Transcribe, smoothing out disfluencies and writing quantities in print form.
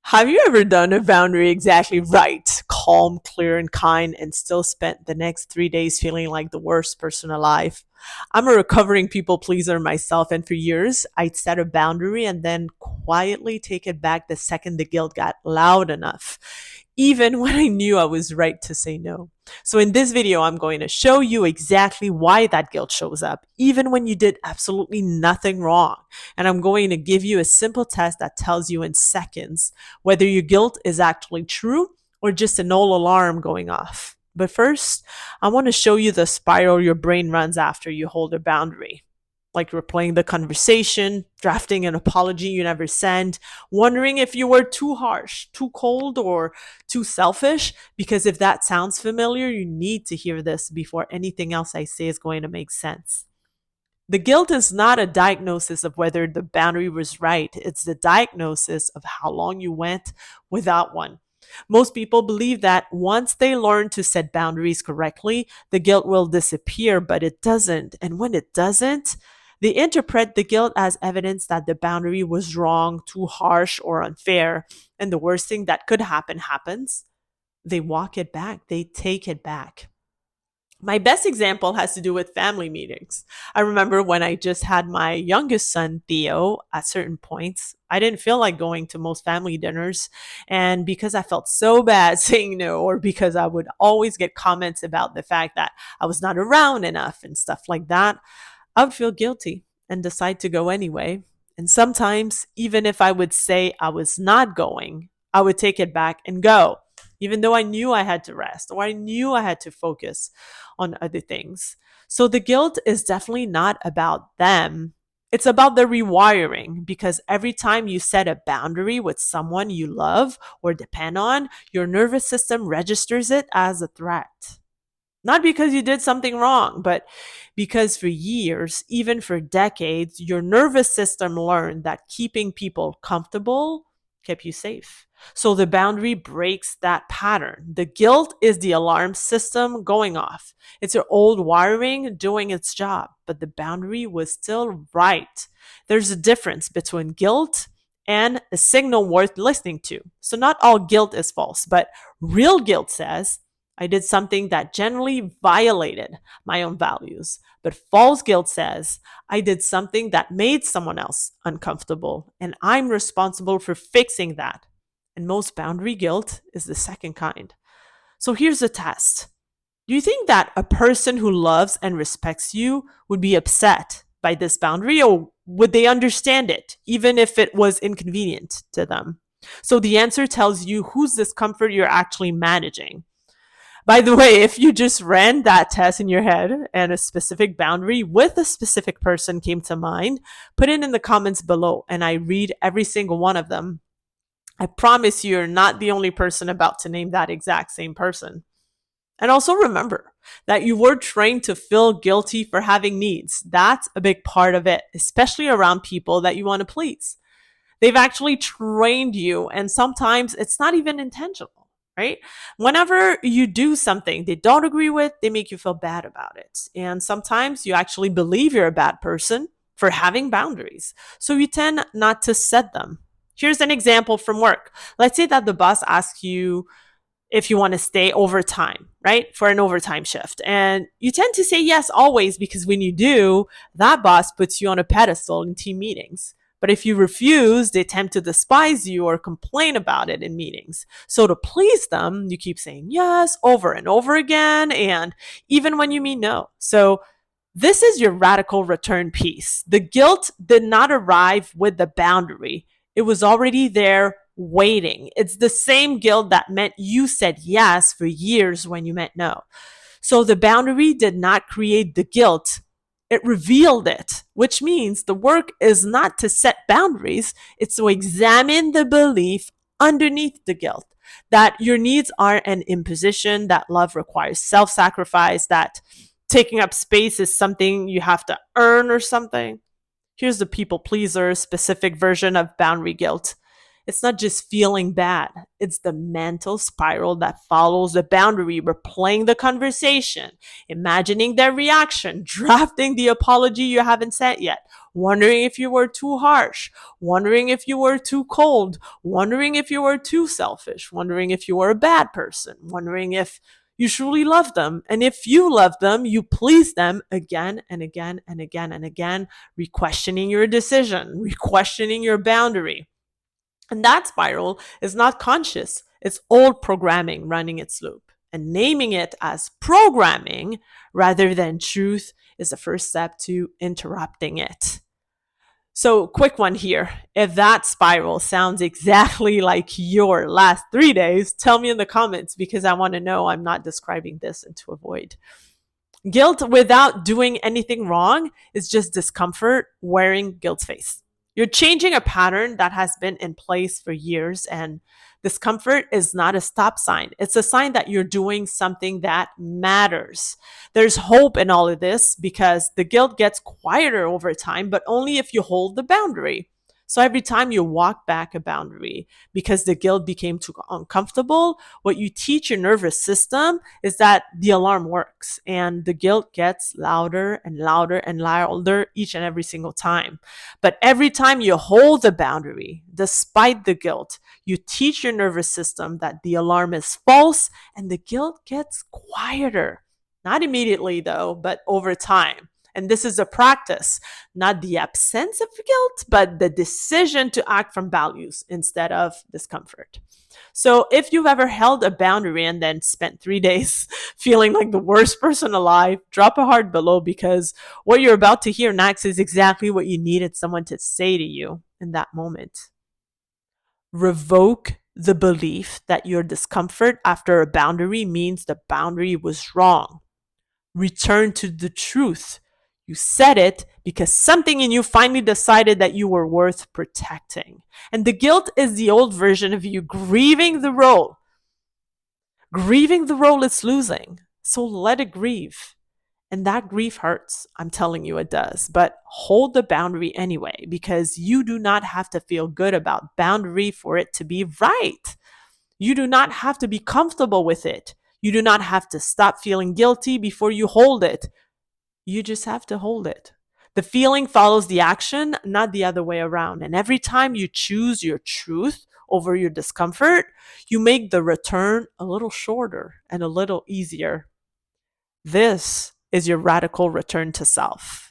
Have you ever done a boundary exactly right, calm, clear, and kind, and still spent the next 3 days feeling like the worst person alive? I'm a recovering people pleaser myself, and for years, I'd set a boundary and then quietly take it back the second the guilt got loud enough, even when I knew I was right to say no. So, in this video, I'm going to show you exactly why that guilt shows up, even when you did absolutely nothing wrong. And I'm going to give you a simple test that tells you in seconds whether your guilt is actually true or just an old alarm going off. But first, I want to show you the spiral your brain runs after you hold a boundary. Like replaying the conversation, drafting an apology you never sent, wondering if you were too harsh, too cold, or too selfish. Because if that sounds familiar, you need to hear this before anything else I say is going to make sense. The guilt is not a diagnosis of whether the boundary was right. It's the diagnosis of how long you went without one. Most people believe that once they learn to set boundaries correctly, the guilt will disappear, but it doesn't. And when it doesn't, they interpret the guilt as evidence that the boundary was wrong, too harsh, or unfair. And the worst thing that could happen happens. They walk it back, they take it back. My best example has to do with family meetings. I remember when I just had my youngest son, Theo, at certain points, I didn't feel like going to most family dinners. And because I felt so bad saying no, or because I would always get comments about the fact that I was not around enough and stuff like that, I would feel guilty and decide to go anyway. And sometimes, even if I would say I was not going, I would take it back and go, even though I knew I had to rest or I knew I had to focus on other things. So the guilt is definitely not about them. It's about the rewiring, because every time you set a boundary with someone you love or depend on, your nervous system registers it as a threat. Not because you did something wrong, but because for years, even for decades, your nervous system learned that keeping people comfortable kept you safe. So the boundary breaks that pattern. The guilt is the alarm system going off. It's your old wiring doing its job, but the boundary was still right. There's a difference between guilt and a signal worth listening to. So not all guilt is false, but real guilt says, I did something that generally violated my own values. But false guilt says, I did something that made someone else uncomfortable, and I'm responsible for fixing that. And most boundary guilt is the second kind. So here's the test. Do you think that a person who loves and respects you would be upset by this boundary, or would they understand it, even if it was inconvenient to them? So the answer tells you whose discomfort you're actually managing. By the way, if you just ran that test in your head and a specific boundary with a specific person came to mind, put it in the comments below and I read every single one of them. I promise you're not the only person about to name that exact same person. And also remember that you were trained to feel guilty for having needs. That's a big part of it, especially around people that you want to please. They've actually trained you, and sometimes it's not even intentional. Right? Whenever you do something they don't agree with, they make you feel bad about it. And sometimes you actually believe you're a bad person for having boundaries. So you tend not to set them. Here's an example from work. Let's say that the boss asks you if you want to stay overtime, right? For an overtime shift. And you tend to say yes always, because when you do, that boss puts you on a pedestal in team meetings. But if you refuse, they tend to despise you or complain about it in meetings. So to please them, you keep saying yes over and over again, and even when you mean no. So this is your radical return piece. The guilt did not arrive with the boundary. It was already there waiting. It's the same guilt that meant you said yes for years when you meant no. So the boundary did not create the guilt. It revealed it, which means the work is not to set boundaries. It's to examine the belief underneath the guilt, that your needs are an imposition, that love requires self-sacrifice, that taking up space is something you have to earn or something. Here's the people pleaser specific version of boundary guilt. It's not just feeling bad. It's the mental spiral that follows the boundary, replaying the conversation, imagining their reaction, drafting the apology you haven't sent yet, wondering if you were too harsh, wondering if you were too cold, wondering if you were too selfish, wondering if you were a bad person, wondering if you truly love them. And if you love them, you please them again and again and again and again, re-questioning your decision, re-questioning your boundary. And that spiral is not conscious. It's old programming running its loop. And naming it as programming rather than truth is the first step to interrupting it. So, quick one here. If that spiral sounds exactly like your last 3 days, tell me in the comments because I want to know I'm not describing this and to avoid. Guilt without doing anything wrong is just discomfort wearing guilt's face. You're changing a pattern that has been in place for years, and discomfort is not a stop sign. It's a sign that you're doing something that matters. There's hope in all of this because the guilt gets quieter over time, but only if you hold the boundary. So every time you walk back a boundary because the guilt became too uncomfortable, what you teach your nervous system is that the alarm works and the guilt gets louder and louder and louder each and every single time. But every time you hold the boundary, despite the guilt, you teach your nervous system that the alarm is false and the guilt gets quieter. Not immediately though, but over time. And this is a practice, not the absence of guilt, but the decision to act from values instead of discomfort. So if you've ever held a boundary and then spent 3 days feeling like the worst person alive, drop a heart below because what you're about to hear next is exactly what you needed someone to say to you in that moment. Revoke the belief that your discomfort after a boundary means the boundary was wrong. Return to the truth. You said it because something in you finally decided that you were worth protecting. And the guilt is the old version of you grieving the role. Grieving the role it's losing. So let it grieve. And that grief hurts. I'm telling you it does. But hold the boundary anyway, because you do not have to feel good about boundary for it to be right. You do not have to be comfortable with it. You do not have to stop feeling guilty before you hold it. You just have to hold it. The feeling follows the action, not the other way around. And every time you choose your truth over your discomfort, you make the return a little shorter and a little easier. This is your radical return to self.